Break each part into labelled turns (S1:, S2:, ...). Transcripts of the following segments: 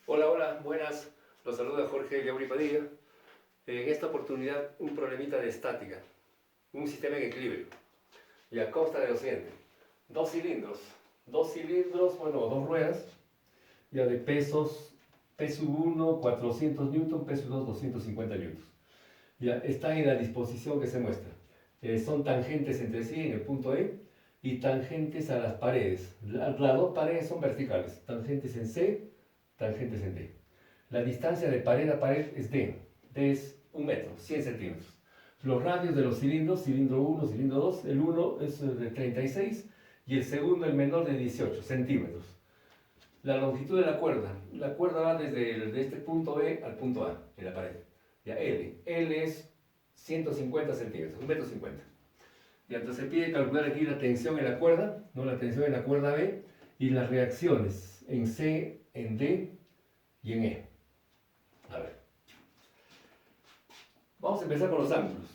S1: Hola, hola, buenas. Los saluda Jorge Yauri Padilla. En esta oportunidad, un problemita de estática, un sistema en equilibrio. Y a consta de lo siguiente: dos cilindros, bueno, dos ruedas, ya de pesos, peso 1, 400 newton, peso 2, 250 newtons. Ya están en la disposición que se muestra. Son tangentes entre sí en el punto E y tangentes a las paredes. Las dos paredes son verticales, tangentes en C, tangentes en D. La distancia de pared a pared es D. D es 1 metro, 100 centímetros. Los radios de los cilindros, cilindro 1, cilindro 2, el 1 es de 36 y el segundo, el menor, de 18 centímetros. La longitud de la cuerda va desde este punto B al punto A en la pared. Ya L es 150 centímetros, 1 metro 50. Y entonces se pide calcular aquí la tensión en la cuerda, ¿no? La tensión en la cuerda B y las reacciones en C, en D y en E. A ver, vamos a empezar con los ángulos.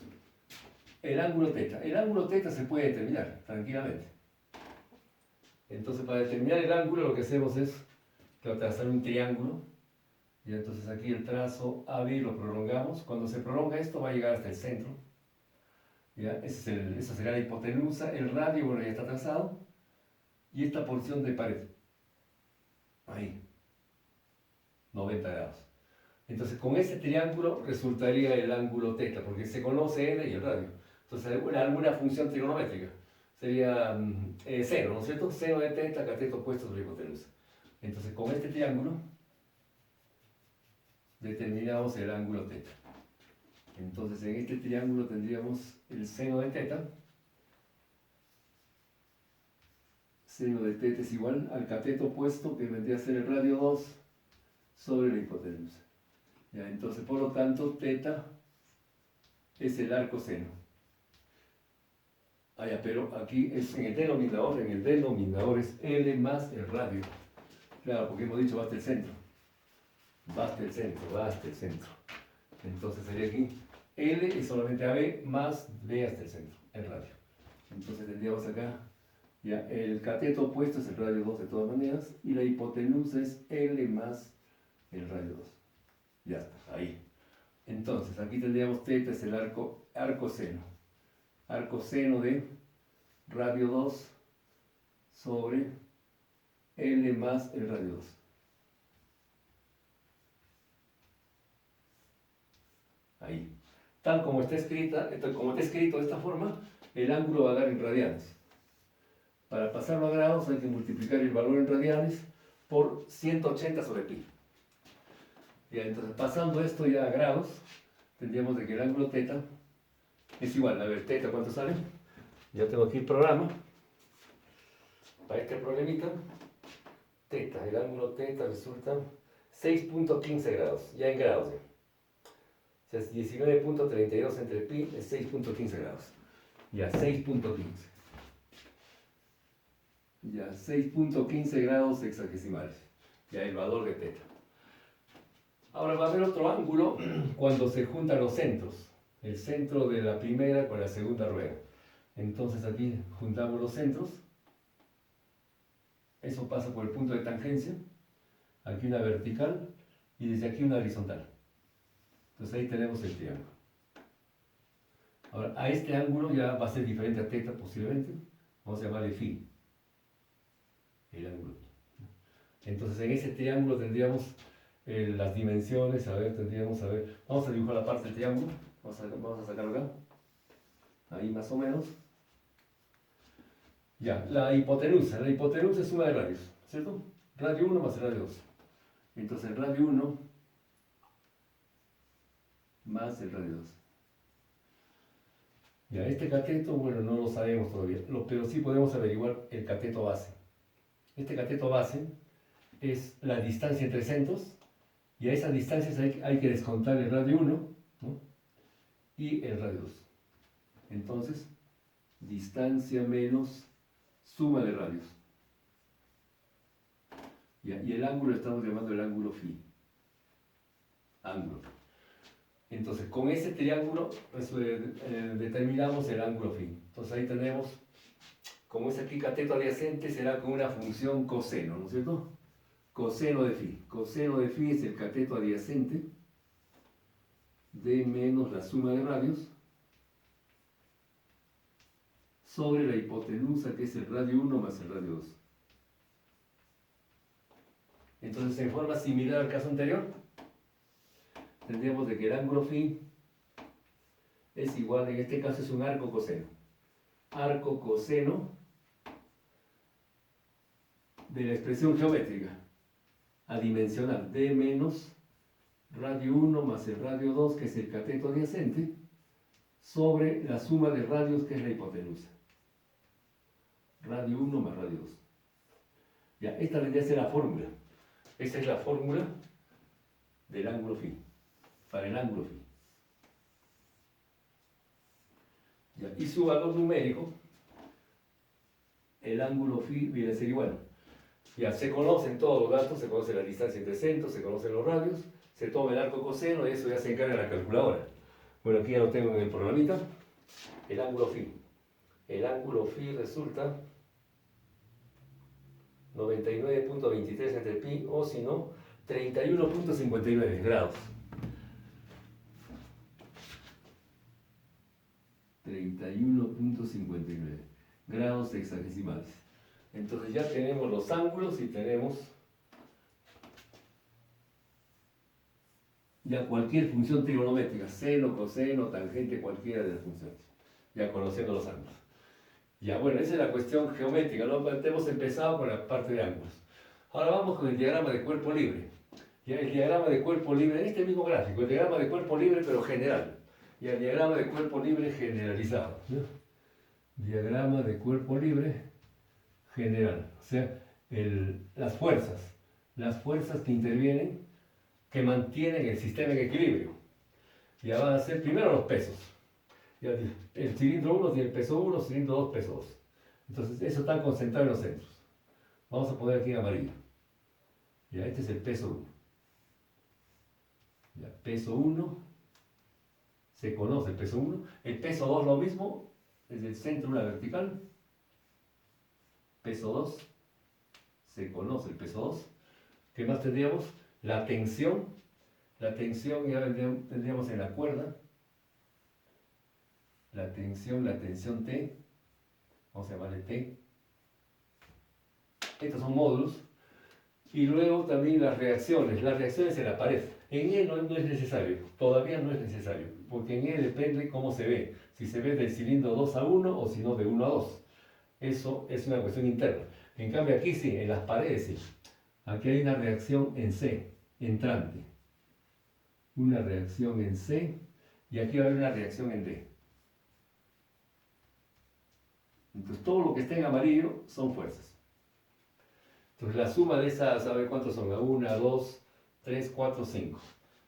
S1: El ángulo teta. El ángulo teta se puede determinar tranquilamente. Entonces, para determinar el ángulo, lo que hacemos es trazar un triángulo. Y entonces aquí el trazo AB lo prolongamos. Cuando se prolonga esto, va a llegar hasta el centro. ¿Ya? Esa será la hipotenusa. El radio, bueno, ya está trazado. Y esta porción de pared. Ahí. 90 grados. Entonces, con ese triángulo resultaría el ángulo teta, porque se conoce L y el radio. Entonces, alguna función trigonométrica sería seno, ¿no es cierto? Seno de teta, cateto opuesto sobre hipotenusa. Entonces, con este triángulo determinamos el ángulo teta. Entonces, en este triángulo tendríamos el seno de teta. Seno de teta es igual al cateto opuesto, que vendría a ser el radio 2 sobre la hipotenusa. Ya, entonces, por lo tanto, teta es el arco seno. Ah, ya, pero aquí es en el denominador es L más el radio. Claro, porque hemos dicho va hasta el centro. Va hasta el centro, va hasta el centro. Entonces sería aquí L es solamente AB más B hasta el centro, el radio. Entonces tendríamos acá, ya, el cateto opuesto es el radio 2 de todas maneras, y la hipotenusa es L más el radio 2. Ya está, ahí. Entonces aquí tendríamos teta es el arco seno. Arco seno de radio 2 sobre L más el radio 2. Ahí. Tal como está escrito de esta forma, el ángulo va a dar en radianes. Para pasarlo a grados hay que multiplicar el valor en radianes por 180 sobre pi. Ya, entonces pasando esto ya a grados, tendríamos de que el ángulo teta es igual. A ver, teta, ¿cuánto sale? Ya tengo aquí el programa. Para este problemita, teta, el ángulo teta resulta 6.15 grados, ya en grados. O sea, es 19.32 entre pi, es 6.15 grados. Ya, 6.15. Ya, 6.15 grados hexagesimales. Ya, el valor de teta. Ahora va a haber otro ángulo cuando se juntan los centros. El centro de la primera con la segunda rueda. Entonces aquí juntamos los centros. Eso pasa por el punto de tangencia. Aquí una vertical y desde aquí una horizontal. Entonces ahí tenemos el triángulo. Ahora, a este ángulo ya va a ser diferente a teta posiblemente. Vamos a llamarle phi. El ángulo. Entonces en ese triángulo tendríamos las dimensiones. A ver, vamos a dibujar la parte del triángulo. Vamos a sacarlo acá. Ahí más o menos. Ya, la hipotenusa. La hipotenusa es suma de radios, ¿cierto? Radio 1 más radio 2. Entonces el radio 1 más el radio 2. Ya, este cateto, bueno, no lo sabemos todavía, pero sí podemos averiguar el cateto base. Este cateto base es la distancia entre centros, y a esas distancias hay que descontar el radio 1, ¿no? Y el radio 2. Entonces, distancia menos suma de radios. Ya, y el ángulo estamos llamando el ángulo phi. Ángulo. Entonces, con ese triángulo determinamos el ángulo phi. Entonces ahí tenemos, como es aquí cateto adyacente, será con una función coseno, ¿no es cierto? coseno de phi. Coseno de phi es el cateto adyacente de menos la suma de radios sobre la hipotenusa, que es el radio 1 más el radio 2. Entonces, en forma similar al caso anterior, tendríamos de que el ángulo phi es igual, en este caso es un arco coseno. Arco coseno de la expresión geométrica adimensional d menos radio 1 más el radio 2, que es el cateto adyacente, sobre la suma de radios, que es la hipotenusa. Radio 1 más radio 2. Ya, esta vendría a ser la fórmula. Esta es la fórmula del ángulo phi, para el ángulo phi. Ya, y su valor numérico, el ángulo phi viene a ser igual. Ya se conocen todos los datos, se conoce la distancia entre centros, se conocen los radios, se toma el arco coseno y eso ya se encarga la calculadora. Bueno, aquí ya lo tengo en el programita. El ángulo phi. El ángulo phi resulta 99.23 entre pi, o si no, 31.59 grados. 31.59 grados hexagesimales. Entonces ya tenemos los ángulos y tenemos ya cualquier función trigonométrica, seno, coseno, tangente, cualquiera de las funciones, ya conociendo los ángulos. Ya, bueno, esa es la cuestión geométrica, ¿no? Hemos empezado con la parte de ángulos. Ahora vamos con el diagrama de cuerpo libre. Ya, el diagrama de cuerpo libre, en este mismo gráfico, el diagrama de cuerpo libre pero general. Y el diagrama de cuerpo libre generalizado, ¿no? Diagrama de cuerpo libre general. O sea, las fuerzas que intervienen, que mantienen el sistema en equilibrio. Ya van a ser primero los pesos. Ya, el cilindro 1 tiene el peso 1, cilindro 2 peso 2. Entonces, eso está concentrado en los centros. Vamos a poner aquí en amarillo. Ya, este es el peso 1. Ya, peso 1, se conoce el peso 1. El peso 2 lo mismo, desde el centro una vertical. Peso 2, se conoce el peso 2. ¿Qué más tendríamos? La tensión ya tendríamos en la cuerda. La tensión T, vamos a llamarle T. Estos son módulos. Y luego también las reacciones en la pared. En E no es necesario, todavía no es necesario, porque en E depende cómo se ve. Si se ve del cilindro 2 a 1 o si no de 1 a 2. Eso es una cuestión interna. En cambio aquí sí, en las paredes sí. Aquí hay una reacción en C, entrante. Una reacción en C y aquí va a haber una reacción en D. Entonces todo lo que está en amarillo son fuerzas. Entonces la suma de esas, a ver cuántos son, 1, 2, 3, 4, 5.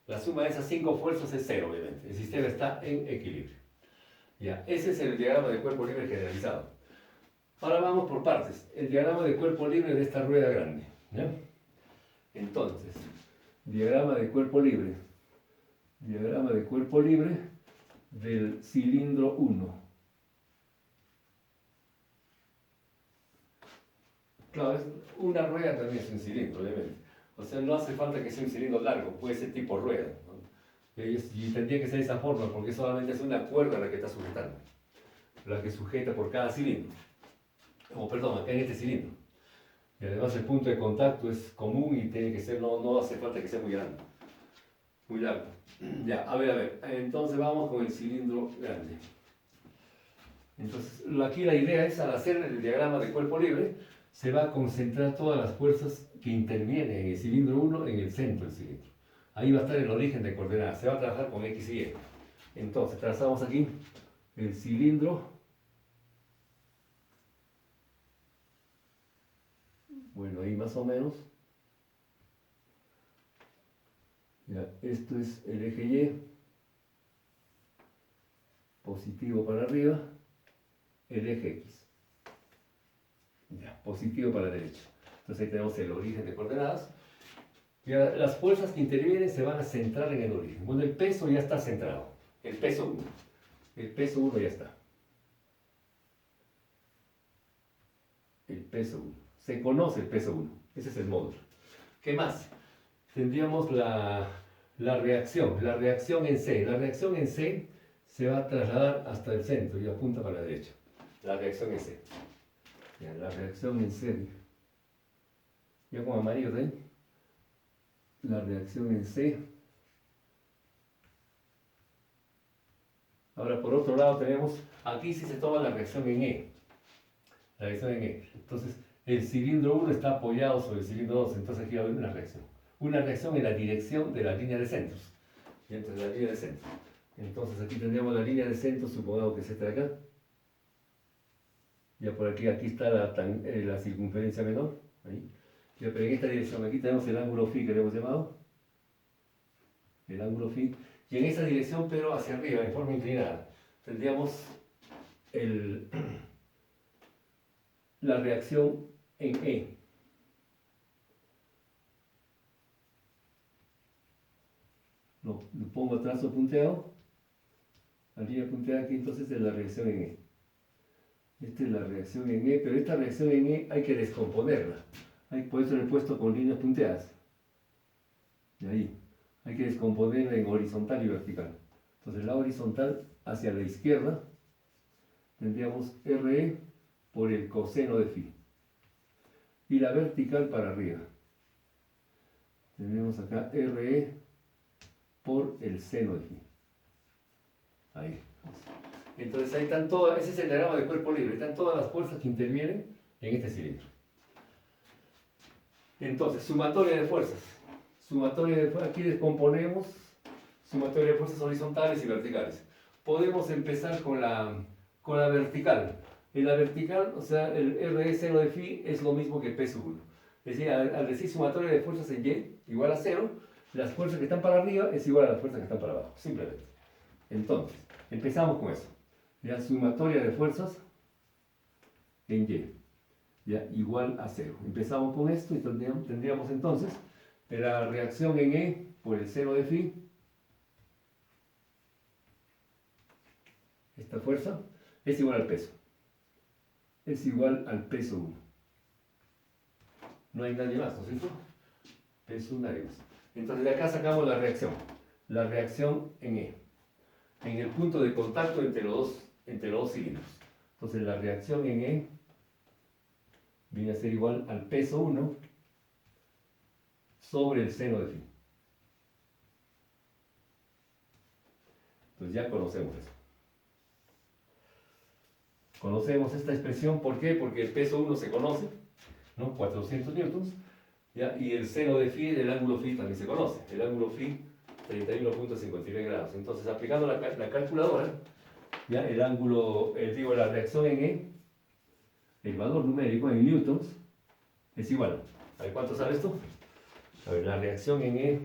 S1: La suma de esas 5 fuerzas es 0, obviamente. El sistema está en equilibrio. Ya, ese es el diagrama de cuerpo libre generalizado. Ahora vamos por partes. El diagrama de cuerpo libre de esta rueda grande. ¿Ya? Entonces, diagrama de cuerpo libre. Diagrama de cuerpo libre del cilindro 1. Claro, una rueda también es un cilindro, obviamente. O sea, no hace falta que sea un cilindro largo, puede ser tipo rueda, ¿no? Y tendría que ser de esa forma, porque solamente es una cuerda la que está sujetando, la que sujeta por cada cilindro. Acá en este cilindro. Y además el punto de contacto es común y tiene que ser, no hace falta que sea muy grande, muy largo. Ya, a ver, entonces vamos con el cilindro grande. Entonces, aquí la idea es, al hacer el diagrama de cuerpo libre, se va a concentrar todas las fuerzas que intervienen en el cilindro 1 en el centro del cilindro. Ahí va a estar el origen de coordenadas, se va a trabajar con X y Y. Entonces, trazamos aquí el cilindro. Bueno, ahí más o menos. Ya, esto es el eje Y. Positivo para arriba. El eje X. Ya, positivo para la derecha. Entonces ahí tenemos el origen de coordenadas. Y ahora, las fuerzas que intervienen se van a centrar en el origen. Bueno, el peso ya está centrado. El peso 1. El peso 1 ya está. El peso 1. Se conoce el peso 1. Ese es el módulo. ¿Qué más? Tendríamos la reacción en C. La reacción en C se va a trasladar hasta el centro y apunta para la derecha. La reacción en C. Ya, la reacción en C. Ya con amarillo, ¿ven? La reacción en C. Ahora, por otro lado, tenemos, aquí sí se toma la reacción en E. La reacción en E. Entonces, el cilindro 1 está apoyado sobre el cilindro 2, entonces aquí va a haber una reacción. Una reacción en la dirección de la línea de centros. Y entonces, la línea de centro. Entonces, aquí tendríamos la línea de centro, supongamos que es esta de acá. Ya por aquí, aquí está la circunferencia menor. Ahí. Ya, pero en esta dirección, aquí tenemos el ángulo phi que le hemos llamado. El ángulo phi. Y en esa dirección, pero hacia arriba, en forma inclinada, tendríamos la reacción en E. Lo pongo trazo punteado. La línea punteada aquí entonces es la reacción en E. Esta es la reacción en E, pero esta reacción en E hay que descomponerla. Por eso le he puesto con líneas punteadas. De ahí. Hay que descomponerla en horizontal y vertical. Entonces la horizontal hacia la izquierda tendríamos RE por el coseno de phi. Y la vertical para arriba. Tenemos acá RE por el seno de phi. Ahí. Entonces ahí están todas, ese es el diagrama de cuerpo libre, están todas las fuerzas que intervienen en este cilindro. Entonces, sumatoria de fuerzas. Aquí descomponemos sumatoria de fuerzas horizontales y verticales. Podemos empezar con la vertical. En la vertical, o sea, el RE seno de phi es lo mismo que P sub 1. Es decir, al decir sumatoria de fuerzas en Y igual a 0, las fuerzas que están para arriba es igual a las fuerzas que están para abajo, simplemente. Entonces, empezamos con eso. Ya sumatoria de fuerzas en Y, ya igual a 0. Empezamos con esto y tendríamos entonces la reacción en E por el seno de phi. Esta fuerza es igual al peso. Es igual al peso 1. No hay nadie más, ¿no es cierto? Peso nadie más. Entonces de acá sacamos la reacción. La reacción en E. En el punto de contacto entre los dos cilindros. Entonces la reacción en E viene a ser igual al peso 1 sobre el seno de phi. Entonces ya conocemos eso. Conocemos esta expresión, ¿por qué? Porque el peso 1 se conoce, ¿no? 400 newtons, ¿ya? Y el seno de phi, el ángulo phi también se conoce. El ángulo phi, 31.59 grados. Entonces, aplicando la calculadora, ¿ya? El ángulo, la reacción en E, el valor numérico en newtons, es igual. A ver, ¿cuánto sale esto? A ver, la reacción en E,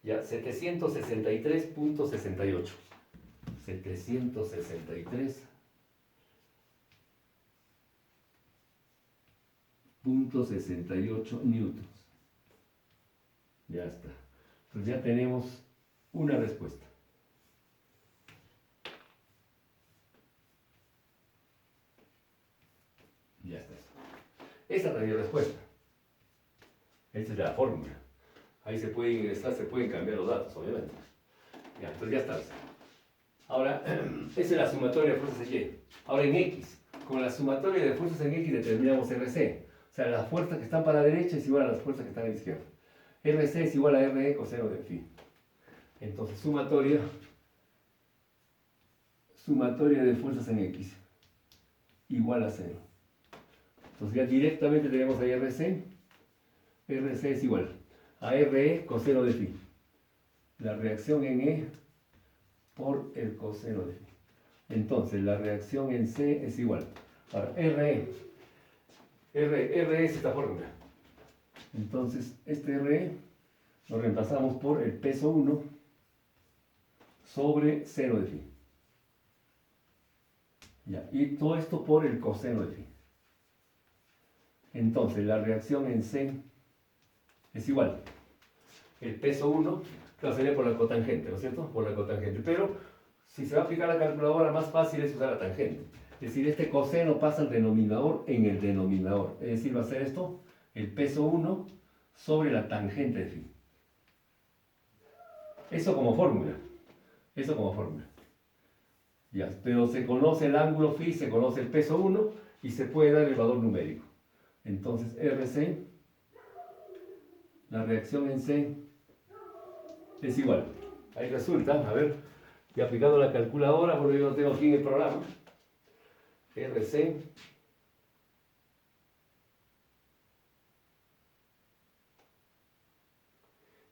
S1: ya, 763.68. 763.68 newtons. Ya está. Entonces ya tenemos una respuesta. Ya está. Esa es la respuesta. Esta es la fórmula. Ahí se pueden ingresar, se pueden cambiar los datos, obviamente. Ya, entonces ya está. Ahora, esa es la sumatoria de fuerzas en Y. Ahora en X, con la sumatoria de fuerzas en X determinamos RC. O sea, las fuerzas que están para la derecha es igual a las fuerzas que están a la izquierda. RC es igual a RE coseno de phi. Entonces, sumatoria de fuerzas en X igual a 0. Entonces ya directamente tenemos ahí RC. RC es igual a RE coseno de phi. La reacción en E por el coseno de phi. Entonces la reacción en C es igual. Ahora, RE es esta fórmula. Entonces este RE lo reemplazamos por el peso 1 sobre seno de phi. Ya, y todo esto por el coseno de phi. Entonces la reacción en C es igual. El peso 1, claro, sería por la cotangente, ¿no es cierto? Por la cotangente. Pero si se va a aplicar la calculadora, más fácil es usar la tangente. Es decir, este coseno pasa al denominador en el denominador. Es decir, va a ser esto, el peso 1 sobre la tangente de phi. Eso como fórmula. Eso como fórmula. Ya, pero se conoce el ángulo phi, se conoce el peso 1 y se puede dar el valor numérico. Entonces, RC, la reacción en C es igual. Ahí resulta, a ver, y aplicando la calculadora, bueno, yo lo tengo aquí en el programa. RC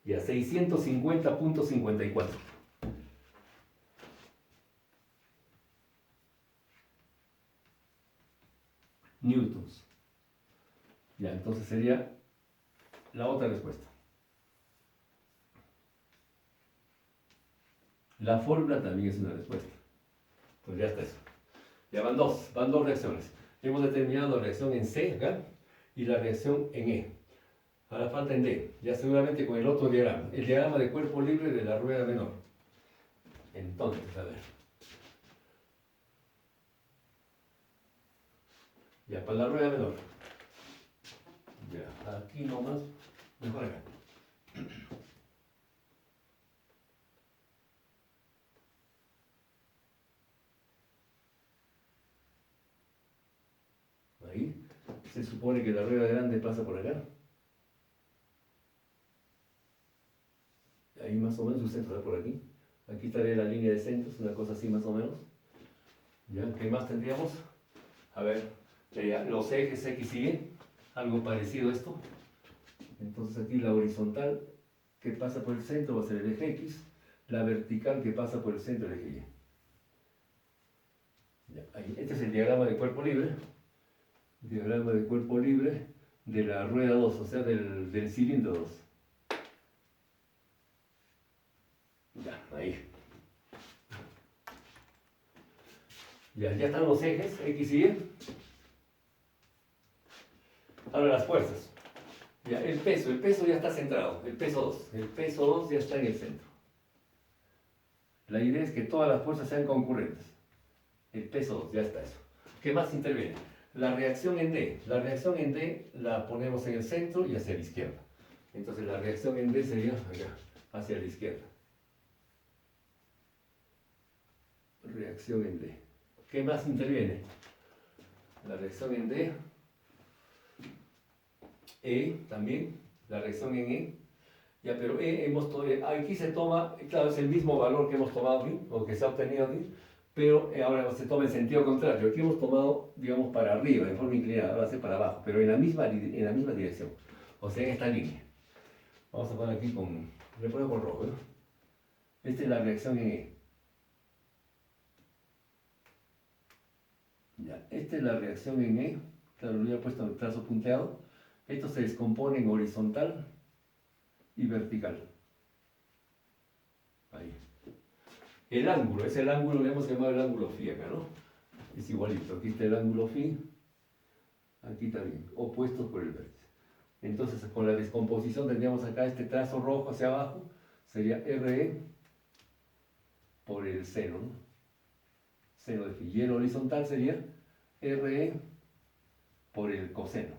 S1: y a 650.54 newtons. Ya, entonces sería la otra respuesta. La fórmula también es una respuesta. Pues ya está eso. Ya van dos reacciones. Hemos determinado la reacción en C acá y la reacción en E. Ahora falta en D, ya seguramente con el otro diagrama, el diagrama de cuerpo libre de la rueda menor. Entonces, a ver. Ya, para la rueda menor. Ya, aquí nomás, mejor acá. Ahí, se supone que la rueda grande pasa por acá. Ahí más o menos su centro está por aquí. Aquí estaría la línea de centros, una cosa así más o menos. ¿Ya? ¿Qué más tendríamos? A ver, los ejes X y Y, algo parecido a esto. Entonces aquí la horizontal que pasa por el centro va a ser el eje X, la vertical que pasa por el centro el eje Y. Ya, ahí. Este es el diagrama de cuerpo libre. Diagrama de cuerpo libre de la rueda 2, o sea, del cilindro 2. Ya, ahí. Ya están los ejes X y Y. Ahora las fuerzas. Ya, el peso ya está centrado, el peso 2. El peso 2 ya está en el centro. La idea es que todas las fuerzas sean concurrentes. El peso 2, ya está eso. ¿Qué más interviene? La reacción en D. La reacción en D la ponemos en el centro y hacia la izquierda. Entonces la reacción en D sería acá, hacia la izquierda. Reacción en D. ¿Qué más interviene? La reacción en D. E también, la reacción en E. Ya, pero aquí se toma, claro, es el mismo valor que hemos tomado aquí, o que se ha obtenido aquí, pero ahora se toma en sentido contrario. Aquí hemos tomado, digamos, para arriba, en forma inclinada, ahora va a ser para abajo, pero en la misma dirección, o sea, en esta línea. Vamos a poner aquí le pongo con rojo, ¿no? Esta es la reacción en E. Ya, esta es la reacción en E, claro, lo había puesto en el trazo punteado. Esto se descompone en horizontal y vertical. Ahí. El ángulo, es el ángulo, le hemos llamado el ángulo phi acá, ¿no? Es igualito, aquí está el ángulo phi, aquí también, opuestos por el vértice. Entonces, con la descomposición tendríamos acá este trazo rojo hacia abajo, sería RE por el seno, ¿no? Seno de phi. Y el horizontal sería RE por el coseno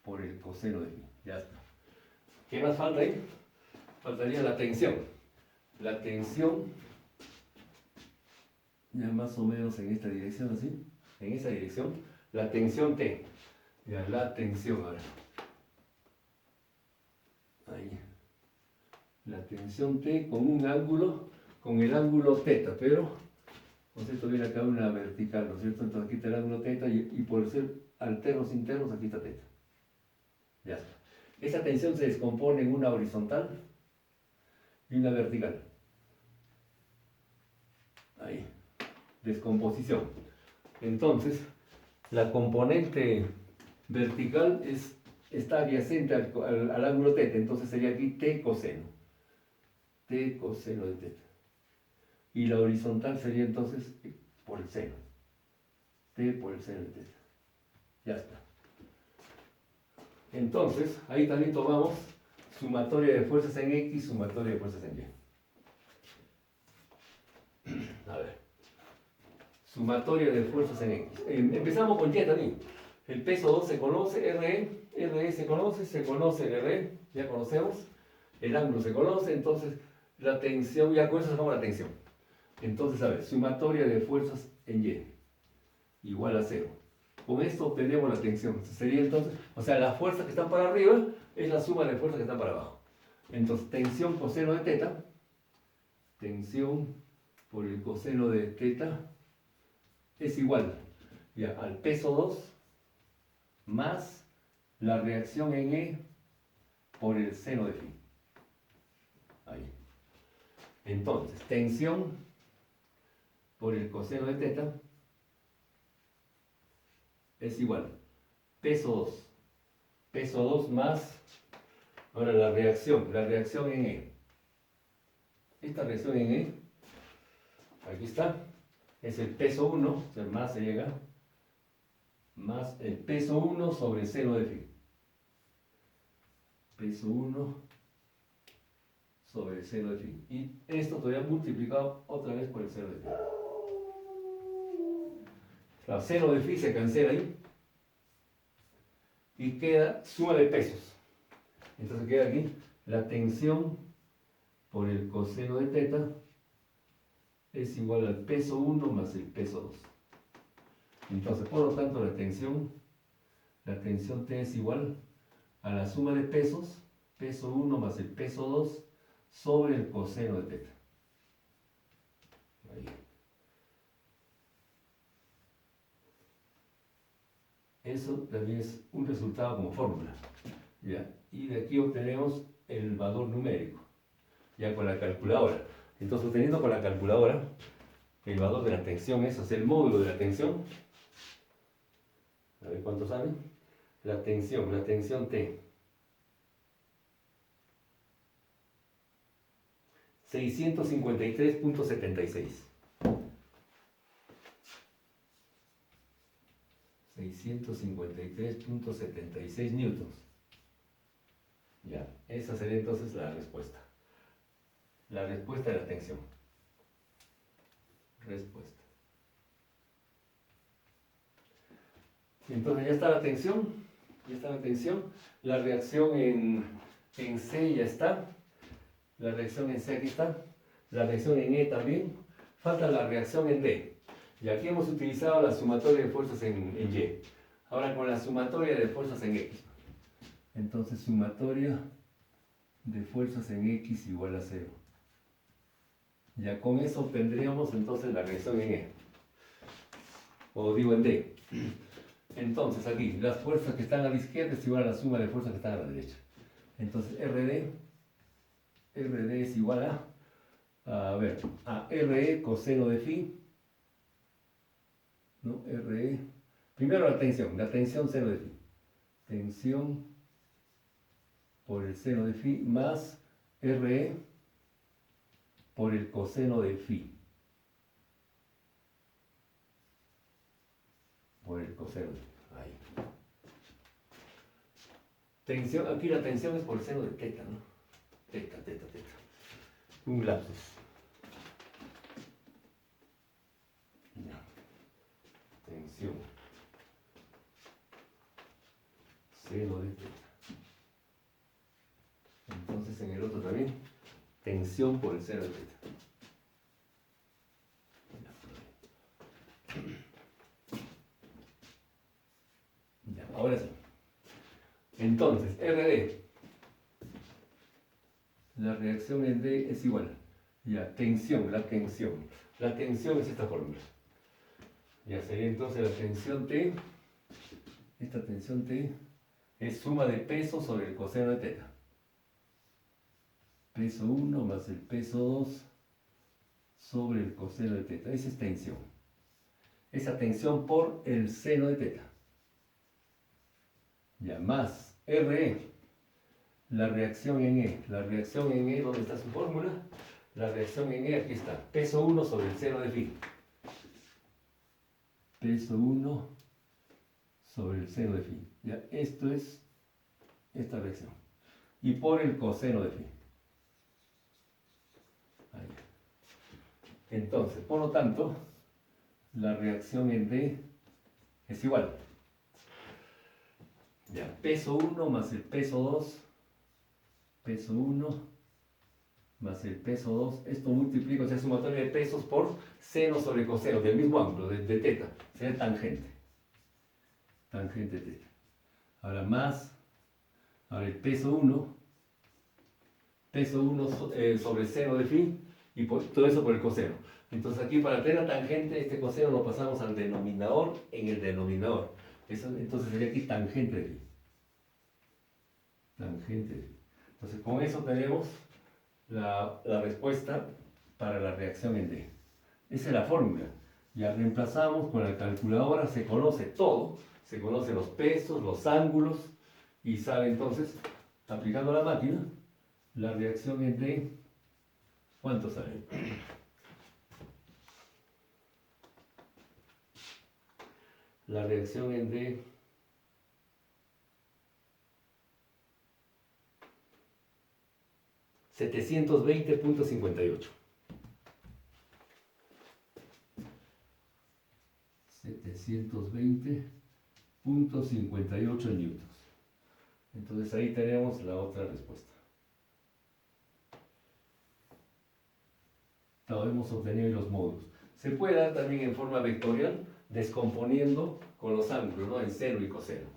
S1: de phi. Ya está. ¿Qué más falta ahí? Faltaría la tensión. La tensión, ya más o menos en esta dirección, así, en esa dirección, la tensión T. Ya, la tensión ahora. Ahí. La tensión T con un ángulo, con el ángulo θ, pero, ¿no es cierto? Viene acá una vertical, ¿no es cierto? Entonces aquí está el ángulo θ y por ser alternos internos, aquí está θ. Ya está. Esa tensión se descompone en una horizontal y una vertical. Ahí. Descomposición. Entonces, la componente vertical está adyacente al ángulo θ, entonces sería aquí T coseno. T coseno de θ. Y la horizontal sería entonces por el seno. T por el seno de θ. Ya está. Entonces, ahí también tomamos sumatoria de fuerzas en X, sumatoria de fuerzas en Y. A ver. sumatoria de fuerzas en X. Empezamos con Y también. El peso 2 se conoce, RE se conoce el RE, ya conocemos. El ángulo se conoce, entonces la tensión, ya con eso sacamos la tensión. Entonces, a ver, sumatoria de fuerzas en Y igual a 0. Con esto obtenemos la tensión. Sería entonces, o sea, las fuerzas que están para arriba es la suma de fuerzas que están para abajo. Entonces, tensión coseno de teta, tensión por el coseno de teta es igual ya al peso 2 más la reacción en E por el seno de phi. Ahí. Entonces, tensión por el coseno de teta es igual peso 2 más, ahora la reacción en E. Esta reacción en E, aquí está, es el peso 1, o sea, más se llega, más el peso 1 sobre el seno de phi. Peso 1 sobre el seno de phi. Y esto todavía multiplicado otra vez por el seno de phi. El seno de phi se cancela ahí. Y queda suma de pesos. Entonces queda aquí la tensión por el coseno de teta es igual al peso 1 más el peso 2. Entonces, por lo tanto, la tensión T es igual a la suma de pesos, peso 1 más el peso 2 sobre el coseno de teta. Ahí. Eso también es un resultado como fórmula. ¿Ya? Y de aquí obtenemos el valor numérico, ya con la calculadora. Entonces, obteniendo con la calculadora el valor de la tensión, eso es el módulo de la tensión. A ver cuánto sale. La tensión T. 653.76. 653.76 newtons. Ya, esa sería entonces la respuesta. La respuesta de la tensión. Respuesta. Entonces ya está la tensión. Ya está la tensión. La reacción en C ya está. La reacción en C aquí está. La reacción en E también. Falta la reacción en D. Y aquí hemos utilizado la sumatoria de fuerzas en Y. Ahora con la sumatoria de fuerzas en X. Entonces sumatoria de fuerzas en X igual a 0. Ya con eso obtendríamos entonces la reacción en E. O digo en D. Entonces aquí, las fuerzas que están a la izquierda es igual a la suma de fuerzas que están a la derecha. Entonces RD es igual a RE coseno de phi, ¿no? RE, primero la tensión seno de phi. Tensión por el seno de phi más RE por el coseno de phi. Por el coseno de phi. Ahí. Tensión, aquí la tensión es por el seno de teta, ¿no? Teta. Un lapsus. Ya. Tensión. Seno de teta. Entonces en el otro también, tensión por el seno de teta. Ya, ahora sí. Entonces, RD. La reacción en D es igual. Ya, tensión. La tensión es esta fórmula. Ya sería entonces la tensión T. Esta tensión T es suma de peso sobre el coseno de teta. Peso 1 más el peso 2 sobre el coseno de teta. Esa es tensión. Esa tensión por el seno de teta. Ya, más RE. La reacción en E. La reacción en E, ¿dónde está su fórmula? La reacción en E, aquí está. Peso 1 sobre el seno de phi. Peso 1 sobre el seno de phi. Ya, esto es esta reacción. Y por el coseno de phi. Ahí. Entonces, por lo tanto, la reacción en D es igual. Ya, peso 1 más el peso 2, peso 1 más el peso 2, esto multiplica, o sea, sumatoria de pesos por seno sobre coseno, del mismo ángulo, de teta, sería tangente. Tangente teta. Ahora más, ahora el peso 1 sobre seno de phi, y todo eso por el coseno. Entonces aquí para tener la tangente, este coseno lo pasamos al denominador en el denominador. Entonces sería aquí tangente de phi. Tangente de phi. Entonces con eso tenemos la respuesta para la reacción en D. Esa es la fórmula. Ya reemplazamos con la calculadora, se conoce todo, se conocen los pesos, los ángulos, y sabe entonces, aplicando la máquina, la reacción en D, ¿cuánto sale? La reacción en D 720.58. 720.58 newtons. Entonces ahí tenemos la otra respuesta. Hemos obtenido los módulos. Se puede dar también en forma vectorial, descomponiendo con los ángulos, ¿no? En seno y coseno.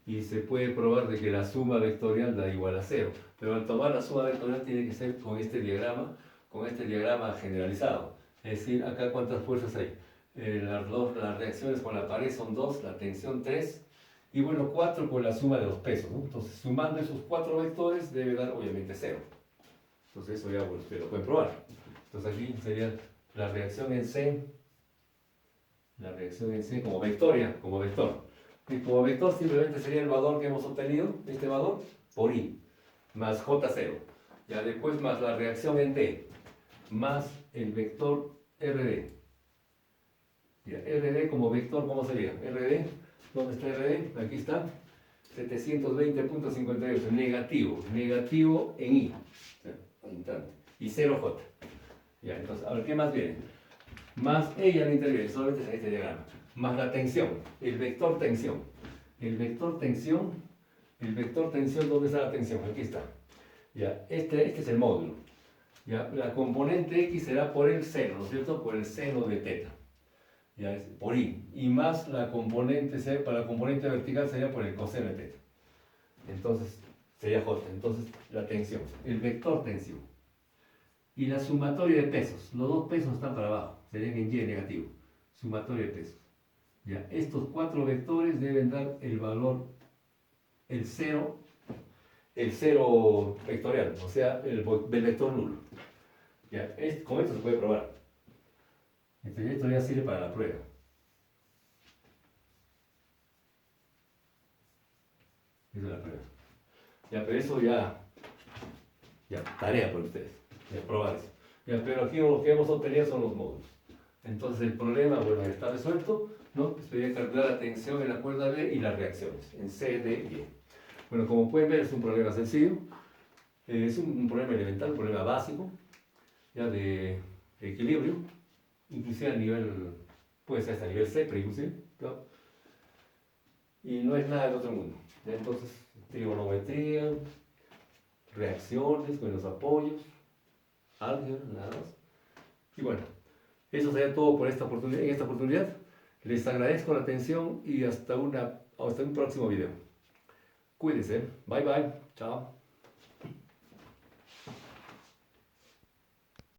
S1: Y se puede probar de que la suma vectorial da igual a 0. Pero al tomar la suma vectorial tiene que ser con este diagrama generalizado. Es decir, acá cuántas fuerzas hay. Las reacciones con la pared son 2, la tensión 3, y bueno, 4 con la suma de los pesos, ¿no? Entonces, sumando esos 4 vectores debe dar obviamente 0. Entonces eso ya bueno, ustedes lo pueden probar. Entonces aquí sería la reacción en C como vector. Y como vector simplemente sería el valor que hemos obtenido, este valor, por I, más J0. Ya después más la reacción en D, más el vector RD. Ya, RD como vector, ¿cómo sería? RD, ¿dónde está RD? Aquí está, 720.58, negativo en I, y 0J. Ya, entonces, a ver, ¿qué más viene? Más ella no interviene, solamente es este diagrama. Más la tensión, el vector tensión. El vector tensión, ¿dónde está la tensión? Aquí está. Ya, este es el módulo. Ya, la componente X será por el seno, ¿no es cierto? Por el seno de teta. Ya, es por I. Y más la componente C, para la componente vertical sería por el coseno de teta. Entonces, sería J. Entonces, la tensión, el vector tensión. Y la sumatoria de pesos, los dos pesos están para abajo, serían en Y negativo, sumatoria de pesos. Ya, estos 4 vectores deben dar el valor, el cero vectorial, o sea, el vector nulo. Ya, con esto se puede probar. Entonces, esto ya sirve para la prueba. Esa es la prueba. Ya, pero eso ya tarea para ustedes. Ya, probar eso. Ya, pero aquí lo que hemos obtenido son los módulos. Entonces el problema, bueno, ya está resuelto, ¿no? Sería calcular la tensión en la cuerda B y las reacciones en C, D y E. Bueno, como pueden ver es un problema sencillo, es un problema elemental, un problema básico, ya de equilibrio, inclusive a nivel, puede ser hasta nivel C, pero inclusive, ¿no? Y no es nada del otro mundo. ¿Ya? Entonces, trigonometría, reacciones con los apoyos, álgebra, nada más. Y bueno, eso sería todo por esta oportunidad. En esta oportunidad les agradezco la atención y hasta un próximo video. Cuídense. Bye bye. Chao.